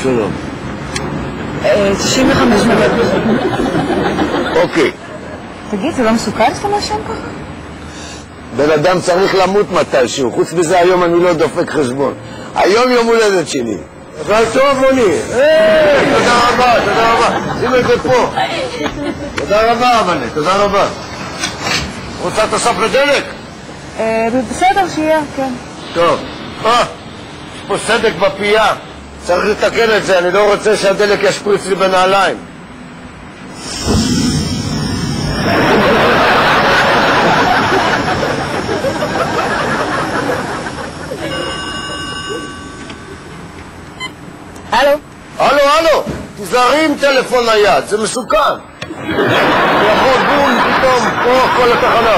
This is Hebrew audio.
שלום. 95 מגד. אוקיי. תגיד, זה לא מסוכן שאתה מעשן ככה? בן אדם צריך למות מתישהו. חוץ מזה היום אני לא דופק חשבון. היום יום הולדת שלי. אבל טוב, מוני. תודה רבה, תודה רבה. שים את זה פה. תודה רבה, אמנה, תודה רבה. רוצה תוסף לדלק? בסדר, שיהיה, כן. טוב. יש פה סדק בפייה. צריך לתקן את זה, אני לא רוצה שהדלק ישפריץ לי בנעליים. הלו? הלו, תיזהרי עם טלפון נייד, זה מסוכן. יכול בול פתאום פה כל התחנה.